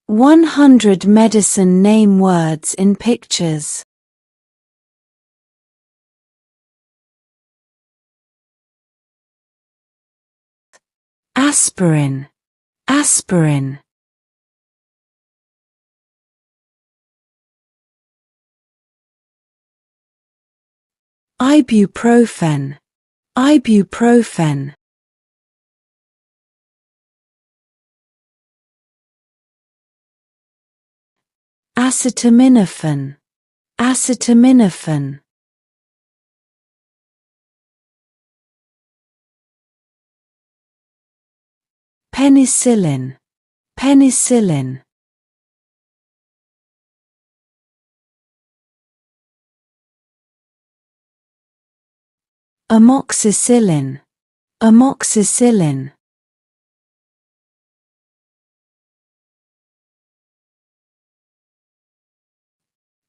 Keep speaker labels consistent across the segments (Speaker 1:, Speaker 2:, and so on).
Speaker 1: 100 medicine name words in pictures. Aspirin, aspirin. Ibuprofen, ibuprofen. Acetaminophen, acetaminophen. Penicillin, penicillin. Amoxicillin, amoxicillin.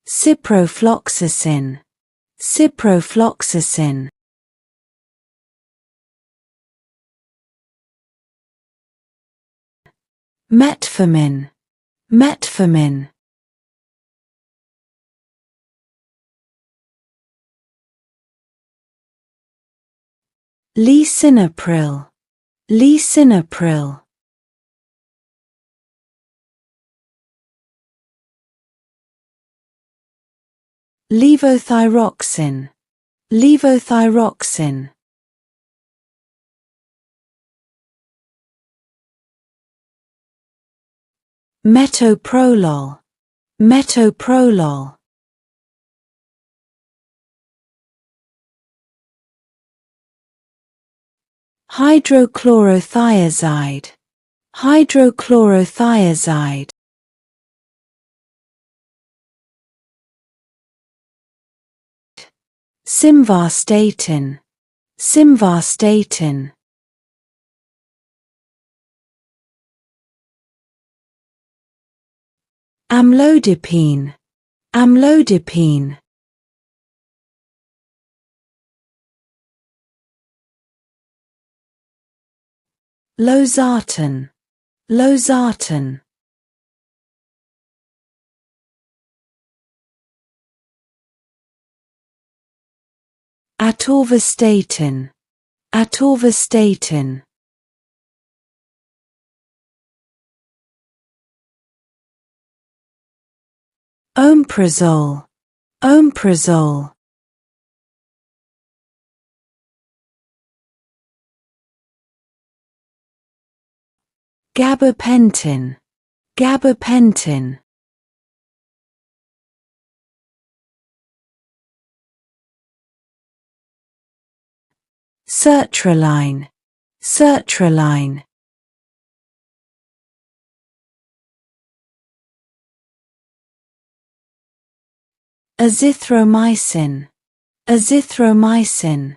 Speaker 1: Ciprofloxacin, ciprofloxacin. Metformin, metformin. Lisinopril, lisinopril. Levothyroxine, levothyroxine. Metoprolol, metoprolol. Hydrochlorothiazide, hydrochlorothiazide. Simvastatin, simvastatin. Amlodipine, amlodipine. Losartan, losartan. Atorvastatin, atorvastatin. Omeprazole, omeprazole. Gabapentin, gabapentin. Sertraline, sertraline. Azithromycin, azithromycin.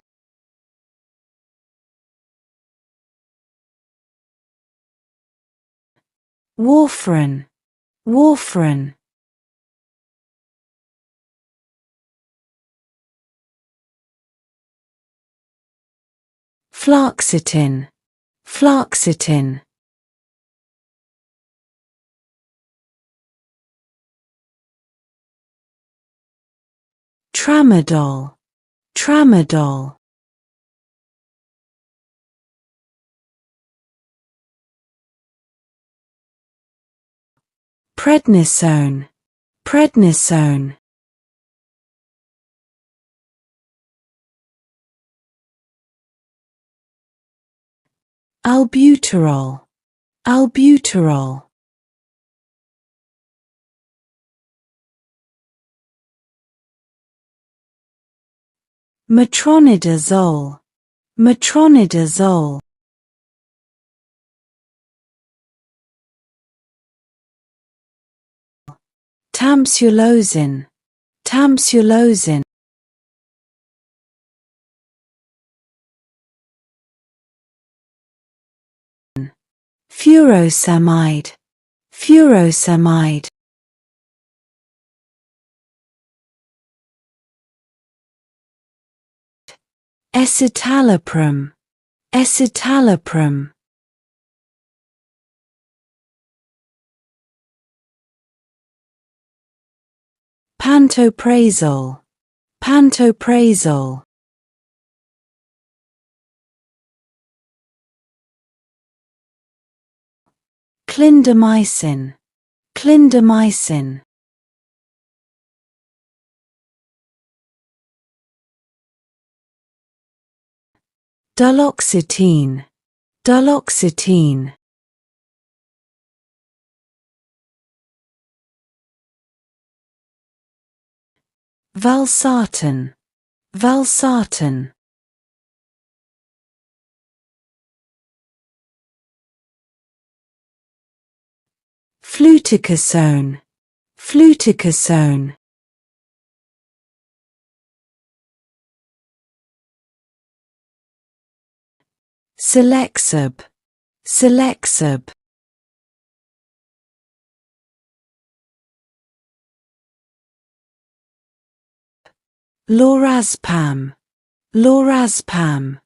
Speaker 1: Warfarin, warfarin. Fluoxetine, fluoxetine. Tramadol, tramadol. Prednisone, prednisone. Albuterol, albuterol. Metronidazole, metronidazole. Tamsulosin, tamsulosin. Furosemide, furosemide. Escitalopram, escitalopram. pantoprazole, pantoprazole. Clindamycin, clindamycin. Duloxetine, duloxetine. Valsartan, valsartan. Fluticasone, fluticasone. Selexib, selexib. Lorazepam, lorazepam.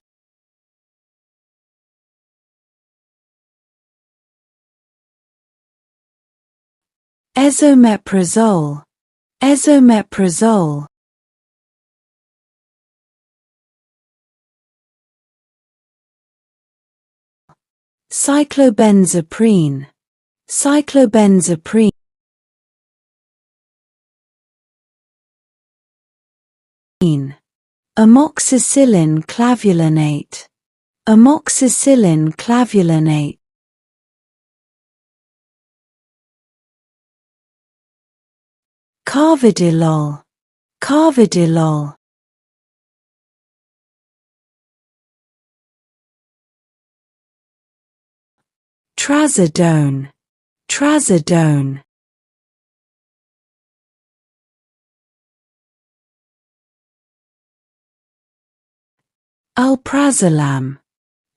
Speaker 1: Esomeprazole, esomeprazole. Cyclobenzaprine, cyclobenzaprine. Amoxicillin clavulanate, amoxicillin clavulanate. Carvedilol, carvedilol. Trazodone, trazodone. Alprazolam,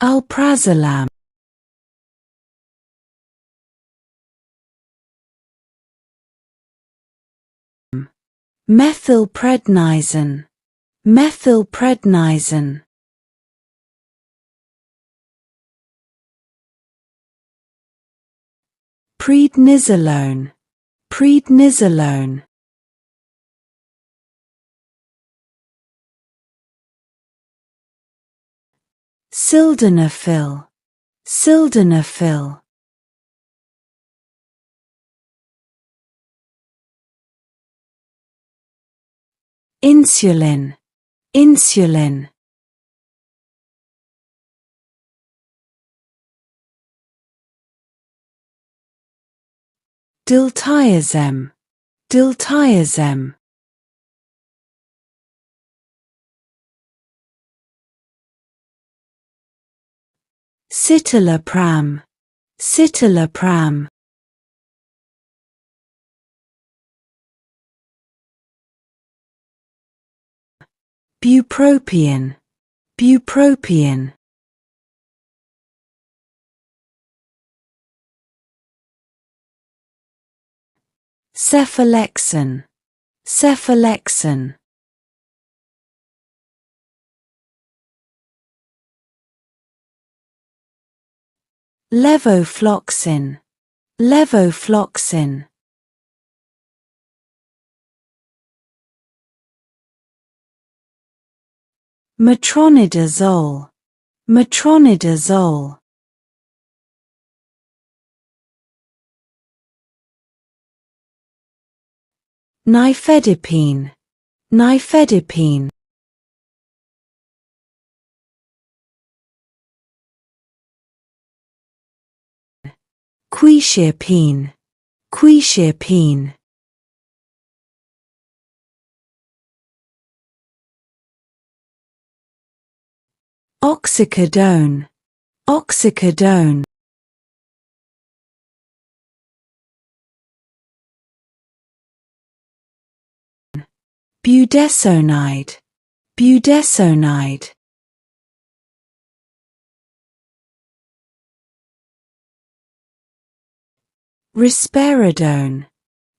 Speaker 1: alprazolam. Methylprednisolone, methylprednisolone. Prednisolone, prednisolone. Sildenafil, sildenafil. Insulin, insulin. Diltiazem, diltiazem. Citalopram, citalopram. Bupropion, bupropion. Cephalexin, cephalexin. Levofloxacin, levofloxacin. Metronidazole, metronidazole. Nifedipine, nifedipine. Quetiapine, quetiapine. Oxycodone, oxycodone. Budesonide, budesonide. Risperidone,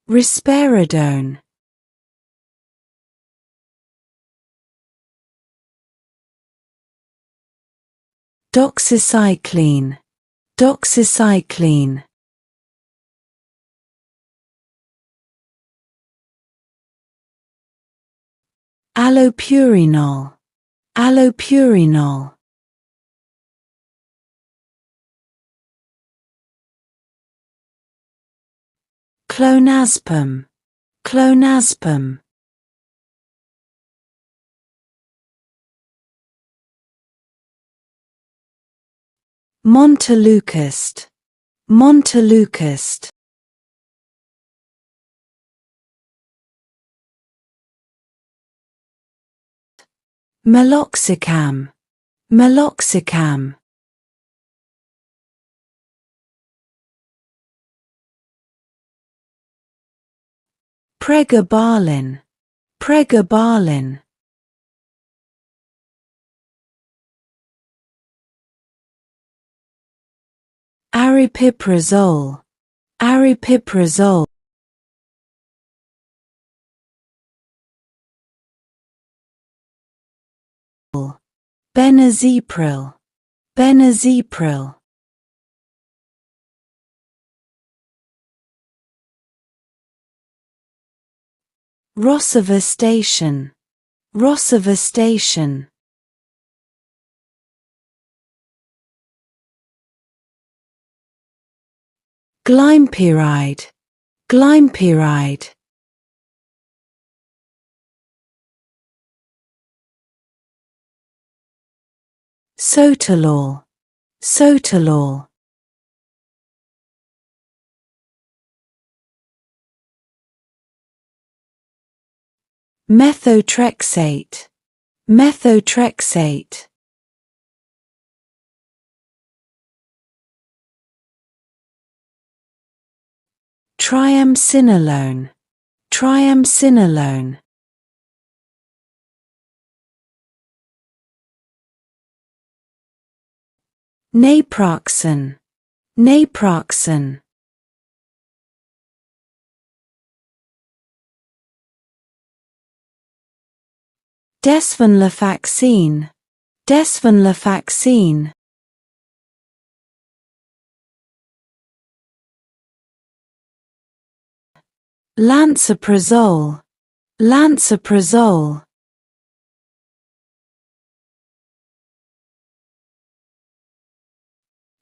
Speaker 1: risperidone. Doxycycline, doxycycline. allopurinol, allopurinol. Clonazepam, clonazepam. Montelukast, montelukast. Meloxicam, meloxicam. Pregabalin, pregabalin. Aripiprazole, aripiprazole. Benazepril, benazepril. Rosuvastatin, rosuvastatin. Glympyride, glympyride. Sotalol, sotalol. Methotrexate, methotrexate. Triamcinolone, triamcinolone. Naproxen, naproxen. Desvenlafaxine, desvenlafaxine. Lansoprazole, lansoprazole.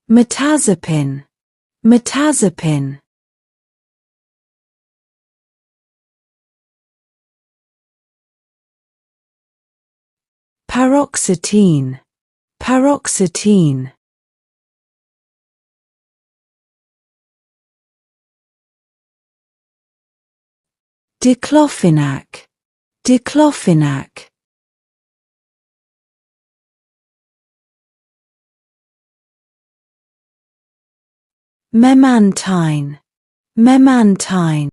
Speaker 1: Mirtazapine, mirtazapine. Paroxetine, paroxetine. Diclofenac, diclofenac. Memantine, memantine.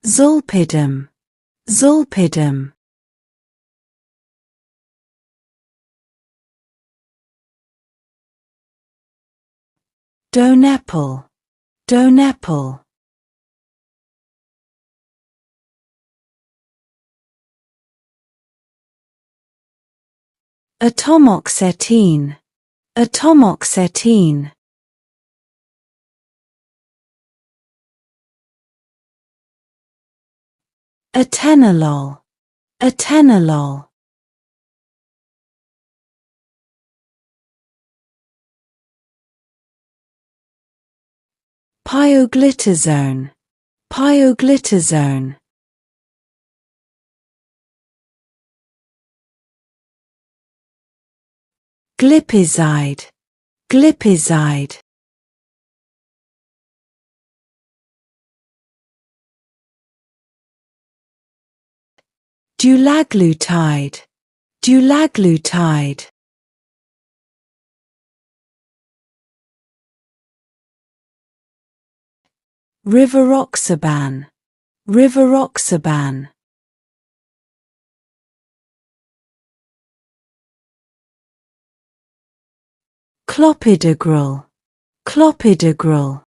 Speaker 1: Zolpidem, zolpidem. Donepal, donepal. Atomoxetine, atomoxetine. Atenolol, atenolol. Pioglitazone, pioglitazone. Glipizide, glipizide. Dulaglutide, dulaglutide. Rivaroxaban, rivaroxaban. Clopidogrel, clopidogrel.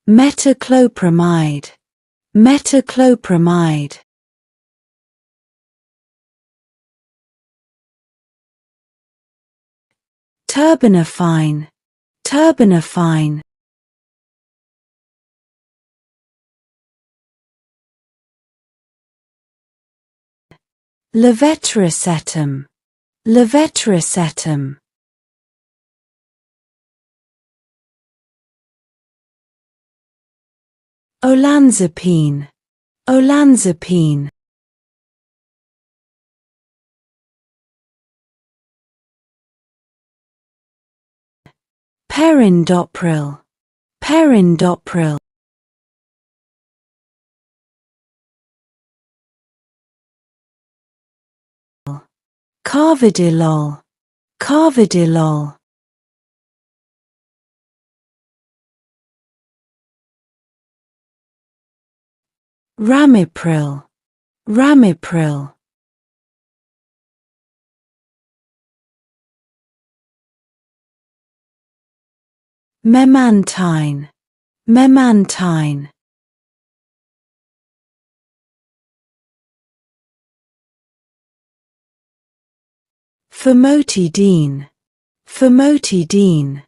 Speaker 1: Metoclopramide, metoclopramide. Turbinafine, turbinafine. Levetiracetam, levetiracetam. Olanzapine, olanzapine. Perindopril, perindopril. Carvedilol, carvedilol. Ramipril, ramipril. Memantine, memantine. Famotidine, famotidine.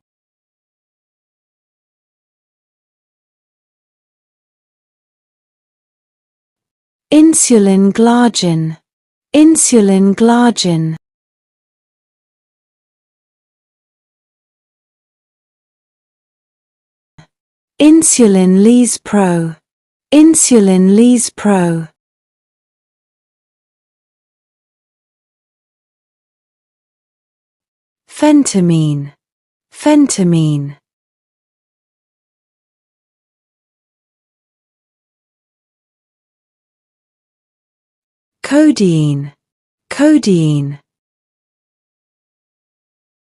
Speaker 1: Insulin glargine, insulin glargine. Insulin Lispro, insulin Lispro. Phentermine, phentermine. Codeine, codeine.